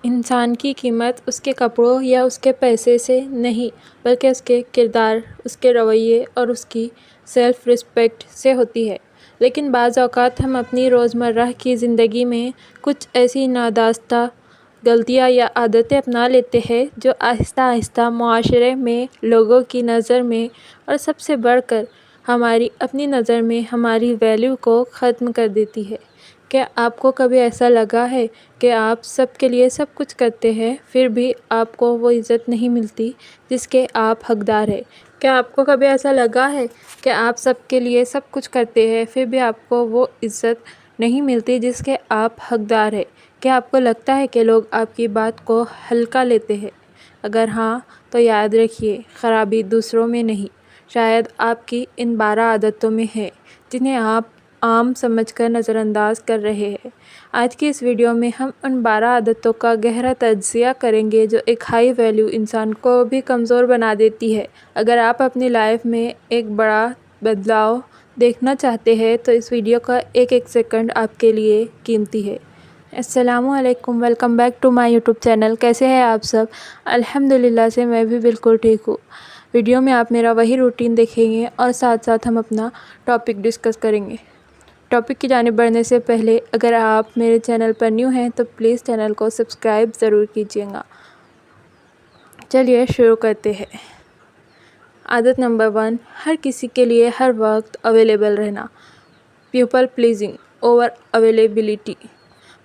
انسان کی قیمت اس کے کپڑوں یا اس کے پیسے سے نہیں بلکہ اس کے کردار، اس کے رویے اور اس کی سیلف رسپیکٹ سے ہوتی ہے۔ لیکن بعض اوقات ہم اپنی روزمرہ کی زندگی میں کچھ ایسی نادانستہ غلطیاں یا عادتیں اپنا لیتے ہیں جو آہستہ آہستہ معاشرے میں، لوگوں کی نظر میں اور سب سے بڑھ کر ہماری اپنی نظر میں ہماری ویلیو کو ختم کر دیتی ہے۔ کیا آپ کو کبھی ایسا لگا ہے کہ آپ سب کے لیے سب کچھ کرتے ہیں پھر بھی آپ کو وہ عزت نہیں ملتی جس کے آپ حقدار ہیں؟ کیا آپ کو کبھی ایسا لگا ہے کہ آپ سب کے لیے سب کچھ کرتے ہیں پھر بھی آپ کو وہ عزت نہیں ملتی جس کے آپ حقدار ہیں؟ کیا آپ کو لگتا ہے کہ لوگ آپ کی بات کو ہلکا لیتے ہیں؟ اگر ہاں تو یاد رکھیے، خرابی دوسروں میں نہیں، شاید آپ کی ان 12 عادتوں میں ہے جنہیں آپ عام سمجھ کر نظر انداز کر رہے ہیں۔ آج کی اس ویڈیو میں ہم ان 12 عادتوں کا گہرا تجزیہ کریں گے جو ایک ہائی ویلیو انسان کو بھی کمزور بنا دیتی ہے۔ اگر آپ اپنی لائف میں ایک بڑا بدلاؤ دیکھنا چاہتے ہیں تو اس ویڈیو کا ایک ایک سیکنڈ آپ کے لیے قیمتی ہے۔ السلام علیکم، welcome back to my YouTube channel. کیسے ہیں آپ سب؟ الحمدللہ سے میں بھی بالکل ٹھیک ہوں۔ ویڈیو میں آپ میرا وہی روٹین دیکھیں گے اور ساتھ ساتھ ہم اپنا ٹاپک ڈسکس کریں گے۔ ٹاپک کی جانب بڑھنے سے پہلے اگر آپ میرے چینل پر نیو ہیں تو پلیز چینل کو سبسکرائب ضرور کیجیے گا۔ چلیے شروع کرتے ہیں۔ عادت نمبر 1، ہر کسی کے لیے ہر وقت اویلیبل رہنا۔ People pleasing over availability.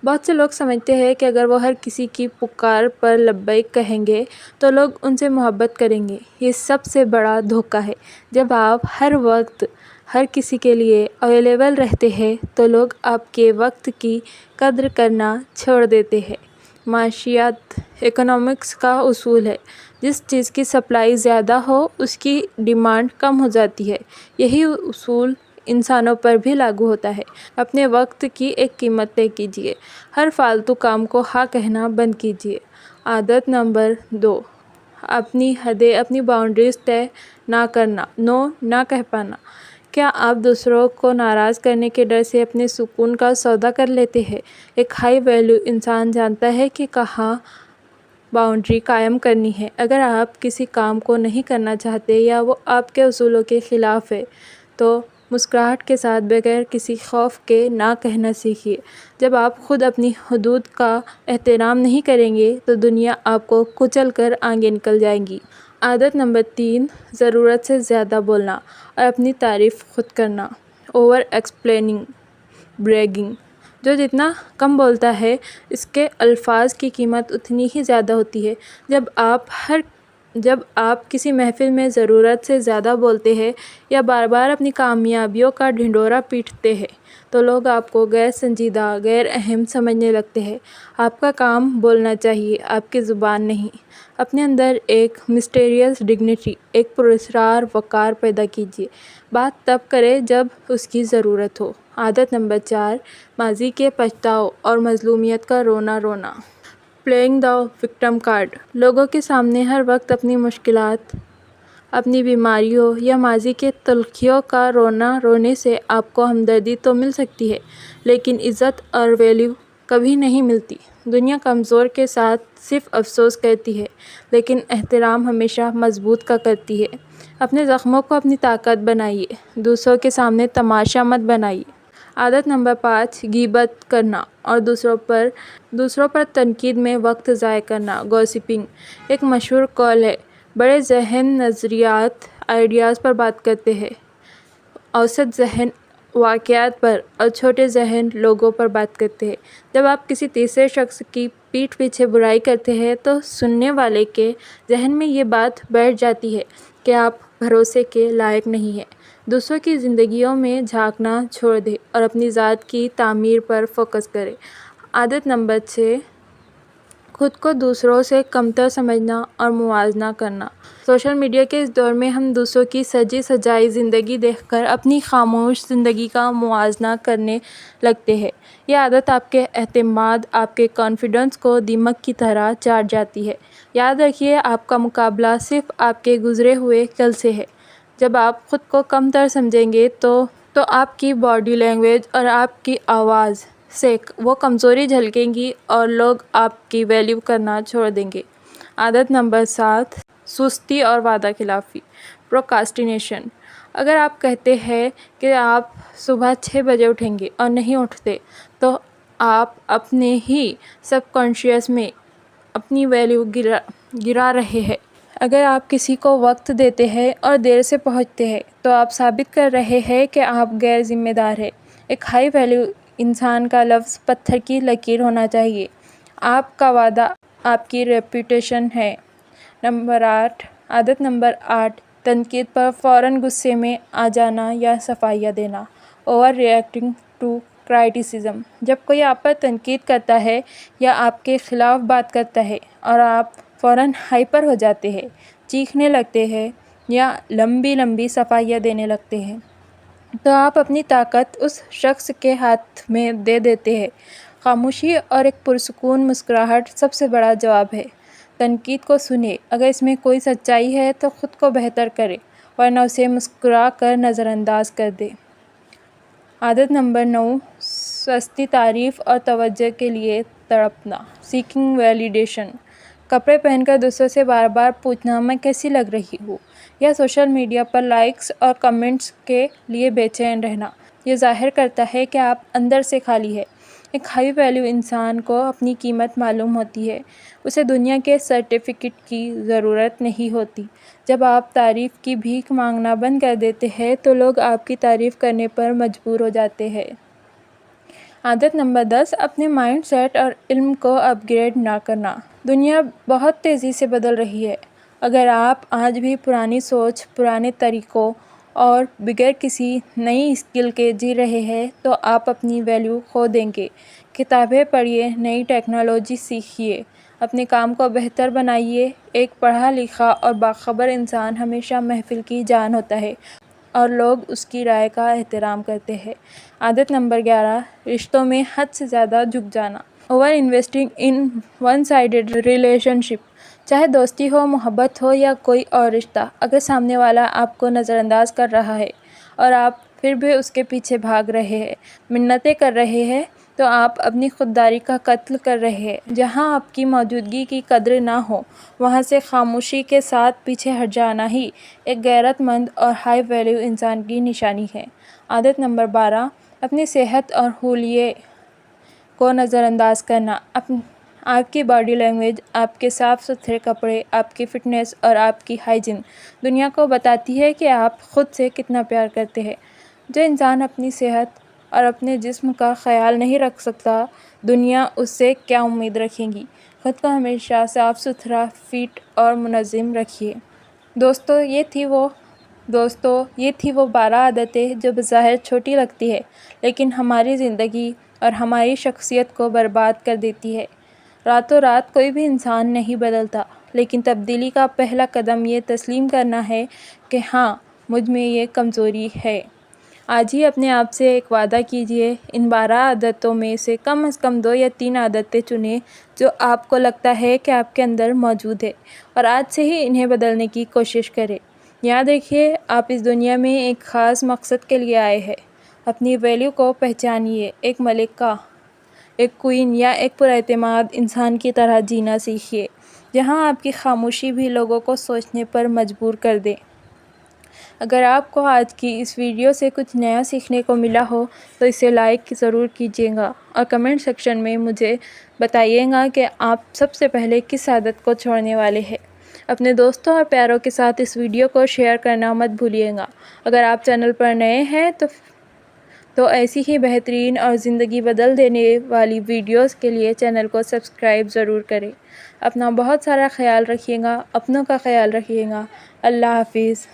بہت سے لوگ سمجھتے ہیں کہ اگر وہ ہر کسی کی پکار پر لبیک کہیں گے تو لوگ ان سے محبت کریں گے۔ یہ سب سے بڑا دھوکہ ہے۔ جب آپ ہر وقت ہر کسی کے لیے اویلیبل رہتے ہیں تو لوگ آپ کے وقت کی قدر کرنا چھوڑ دیتے ہیں۔ معاشیات، اکنامکس کا اصول ہے، جس چیز کی سپلائی زیادہ ہو اس کی ڈیمانڈ کم ہو جاتی ہے۔ یہی اصول انسانوں پر بھی لاگو ہوتا ہے۔ اپنے وقت کی ایک قیمت طے کیجیے۔ ہر فالتو کام کو ہاں کہنا بند کیجیے۔ عادت نمبر 2، اپنی حدیں، اپنی باؤنڈریز طے نہ کرنا، نو نہ کہہ پانا۔ کیا آپ دوسروں کو ناراض کرنے کے ڈر سے اپنے سکون کا سودا کر لیتے ہیں؟ ایک ہائی ویلیو انسان جانتا ہے کہ کہاں باؤنڈری قائم کرنی ہے۔ اگر آپ کسی کام کو نہیں کرنا چاہتے یا وہ آپ کے اصولوں کے خلاف ہے تو مسکراہٹ کے ساتھ بغیر کسی خوف کے نہ کہنا سیکھیے۔ جب آپ خود اپنی حدود کا احترام نہیں کریں گے تو دنیا آپ کو کچل کر آگے نکل جائے گی۔ عادت نمبر 3، ضرورت سے زیادہ بولنا اور اپنی تعریف خود کرنا۔ Over explaining, bragging. جو جتنا کم بولتا ہے اس کے الفاظ کی قیمت اتنی ہی زیادہ ہوتی ہے۔ جب آپ کسی محفل میں ضرورت سے زیادہ بولتے ہیں یا بار بار اپنی کامیابیوں کا ڈھنڈورا پیٹتے ہیں تو لوگ آپ کو غیر سنجیدہ، غیر اہم سمجھنے لگتے ہیں۔ آپ کا کام بولنا چاہیے، آپ کی زبان نہیں۔ اپنے اندر ایک مسٹیریس ڈگنیٹی، ایک پراسرار وقار پیدا کیجیے۔ بات تب کریں جب اس کی ضرورت ہو۔ عادت نمبر 4، ماضی کے پچھتاؤ اور مظلومیت کا رونا رونا۔ Playing the victim card. لوگوں کے سامنے ہر وقت اپنی مشکلات، اپنی بیماریوں یا ماضی کے تلخیوں کا رونا رونے سے آپ کو ہمدردی تو مل سکتی ہے لیکن عزت اور ویلیو کبھی نہیں ملتی۔ دنیا کمزور کے ساتھ صرف افسوس کرتی ہے لیکن احترام ہمیشہ مضبوط کا کرتی ہے۔ اپنے زخموں کو اپنی طاقت بنائیے، دوسروں کے سامنے تماشا مت بنائیے۔ عادت نمبر 5، غیبت کرنا اور دوسروں پر تنقید میں وقت ضائع کرنا۔ گوسپنگ ایک مشہور قول ہے۔ بڑے ذہن نظریات، آئیڈیاز پر بات کرتے ہیں، اوسط ذہن واقعات پر اور چھوٹے ذہن لوگوں پر بات کرتے ہیں۔ جب آپ کسی تیسرے شخص کی پیٹھ پیچھے برائی کرتے ہیں تو سننے والے کے ذہن میں یہ بات بیٹھ جاتی ہے کہ آپ بھروسے کے لائق نہیں ہیں۔ دوسروں کی زندگیوں میں جھانکنا چھوڑ دیں اور اپنی ذات کی تعمیر پر فوکس کریں۔ عادت نمبر 6، خود کو دوسروں سے کمتر سمجھنا اور موازنہ کرنا۔ سوشل میڈیا کے اس دور میں ہم دوسروں کی سجی سجائی زندگی دیکھ کر اپنی خاموش زندگی کا موازنہ کرنے لگتے ہیں۔ یہ عادت آپ کے اعتماد، آپ کے کانفیڈنس کو دیمک کی طرح چاٹ جاتی ہے۔ یاد رکھیے، آپ کا مقابلہ صرف آپ کے گزرے ہوئے کل سے ہے۔ جب آپ خود کو کم تر سمجھیں گے تو آپ کی باڈی لینگویج اور آپ کی آواز سے وہ کمزوری جھلکیں گی اور لوگ آپ کی ویلیو کرنا چھوڑ دیں گے۔ عادت نمبر 7، سستی اور وعدہ خلافی، پروکاسٹینیشن۔ اگر آپ کہتے ہیں کہ آپ صبح 6 بجے اٹھیں گے اور نہیں اٹھتے تو آپ اپنے ہی سب کانشیس میں اپنی ویلیو گرا رہے ہیں۔ اگر آپ کسی کو وقت دیتے ہیں اور دیر سے پہنچتے ہیں تو آپ ثابت کر رہے ہیں کہ آپ غیر ذمہ دار ہیں۔ ایک ہائی ویلیو انسان کا لفظ پتھر کی لکیر ہونا چاہیے۔ آپ کا وعدہ آپ کی ریپوٹیشن ہے۔ عادت نمبر 8، تنقید پر فوراً غصے میں آ جانا یا صفائیاں دینا، اوور ری ایکٹنگ ٹو کرائٹیسزم۔ جب کوئی آپ پر تنقید کرتا ہے یا آپ کے خلاف بات کرتا ہے اور آپ فوراً ہائپر ہو جاتے ہیں، چیخنے لگتے ہیں یا لمبی صفائیاں دینے لگتے ہیں تو آپ اپنی طاقت اس شخص کے ہاتھ میں دے دیتے ہیں۔ خاموشی اور ایک پرسکون مسکراہٹ سب سے بڑا جواب ہے۔ تنقید کو سنیں، اگر اس میں کوئی سچائی ہے تو خود کو بہتر کریں ورنہ اسے مسکرا کر نظر انداز کر دیں۔ عادت نمبر 9، سستی تعریف اور توجہ کے لیے تڑپنا، سیکنگ ویلیڈیشن۔ کپڑے پہن کر دوسروں سے بار بار پوچھنا میں کیسی لگ رہی ہوں، یا سوشل میڈیا پر لائکس اور کمنٹس کے لیے بے چین رہنا، یہ ظاہر کرتا ہے کہ آپ اندر سے خالی ہے۔ ایک ہائی ویلیو انسان کو اپنی قیمت معلوم ہوتی ہے، اسے دنیا کے سرٹیفکیٹ کی ضرورت نہیں ہوتی۔ جب آپ تعریف کی بھیک مانگنا بند کر دیتے ہیں تو لوگ آپ کی تعریف کرنے پر مجبور ہو جاتے ہیں۔ عادت نمبر 10، اپنے مائنڈ سیٹ اور علم کو اپ گریڈ نہ کرنا۔ دنیا بہت تیزی سے بدل رہی ہے۔ اگر آپ آج بھی پرانی سوچ، پرانے طریقوں اور بغیر کسی نئی اسکل کے جی رہے ہیں تو آپ اپنی ویلیو کھو دیں گے۔ کتابیں پڑھیے، نئی ٹیکنالوجی سیکھیے، اپنے کام کو بہتر بنائیے۔ ایک پڑھا لکھا اور باخبر انسان ہمیشہ محفل کی جان ہوتا ہے اور لوگ اس کی رائے کا احترام کرتے ہیں۔ عادت نمبر 11، رشتوں میں حد سے زیادہ جھک جانا، over investing in one sided relationship. چاہے دوستی ہو، محبت ہو یا کوئی اور رشتہ، اگر سامنے والا آپ کو نظر انداز کر رہا ہے اور آپ پھر بھی اس کے پیچھے بھاگ رہے ہیں، منتیں کر رہے ہیں، تو آپ اپنی خودداری کا قتل کر رہے ہیں۔ جہاں آپ کی موجودگی کی قدر نہ ہو، وہاں سے خاموشی کے ساتھ پیچھے ہٹ جانا ہی ایک غیرت مند اور ہائی ویلیو انسان کی نشانی ہے۔ عادت نمبر 12، اپنی صحت اور حلیے کو نظر انداز کرنا۔ آپ کی باڈی لینگویج، آپ کے صاف ستھرے کپڑے، آپ کی فٹنس اور آپ کی ہائیجین دنیا کو بتاتی ہے کہ آپ خود سے کتنا پیار کرتے ہیں۔ جو انسان اپنی صحت اور اپنے جسم کا خیال نہیں رکھ سکتا، دنیا اس سے کیا امید رکھے گی؟ خود کو ہمیشہ صاف ستھرا، فٹ اور منظم رکھیے۔ دوستو، یہ تھی وہ 12 عادتیں جو بظاہر چھوٹی لگتی ہے لیکن ہماری زندگی اور ہماری شخصیت کو برباد کر دیتی ہے۔ راتوں رات کوئی بھی انسان نہیں بدلتا، لیکن تبدیلی کا پہلا قدم یہ تسلیم کرنا ہے کہ ہاں، مجھ میں یہ کمزوری ہے۔ آج ہی اپنے آپ سے ایک وعدہ کیجیے، ان 12 عادتوں میں سے کم از کم 2 یا 3 عادتیں چنیں جو آپ کو لگتا ہے کہ آپ کے اندر موجود ہے، اور آج سے ہی انہیں بدلنے کی کوشش کریں۔ یاد رکھیے، آپ اس دنیا میں ایک خاص مقصد کے لیے آئے ہیں۔ اپنی ویلیو کو پہچانیے، ایک ملکہ، ایک کوئین یا ایک پراعتماد انسان کی طرح جینا سیکھیے، جہاں آپ کی خاموشی بھی لوگوں کو سوچنے پر مجبور کر دے۔ اگر آپ کو آج کی اس ویڈیو سے کچھ نیا سیکھنے کو ملا ہو تو اسے لائک ضرور کیجیے گا اور کمنٹ سیکشن میں مجھے بتائیے گا کہ آپ سب سے پہلے کس عادت کو چھوڑنے والے ہیں۔ اپنے دوستوں اور پیاروں کے ساتھ اس ویڈیو کو شیئر کرنا مت بھولیے گا۔ اگر آپ چینل پر نئے ہیں تو ایسی ہی بہترین اور زندگی بدل دینے والی ویڈیوز کے لیے چینل کو سبسکرائب ضرور کریں۔ اپنا بہت سارا خیال رکھیے گا، اپنوں کا خیال رکھیے گا۔ اللہ حافظ۔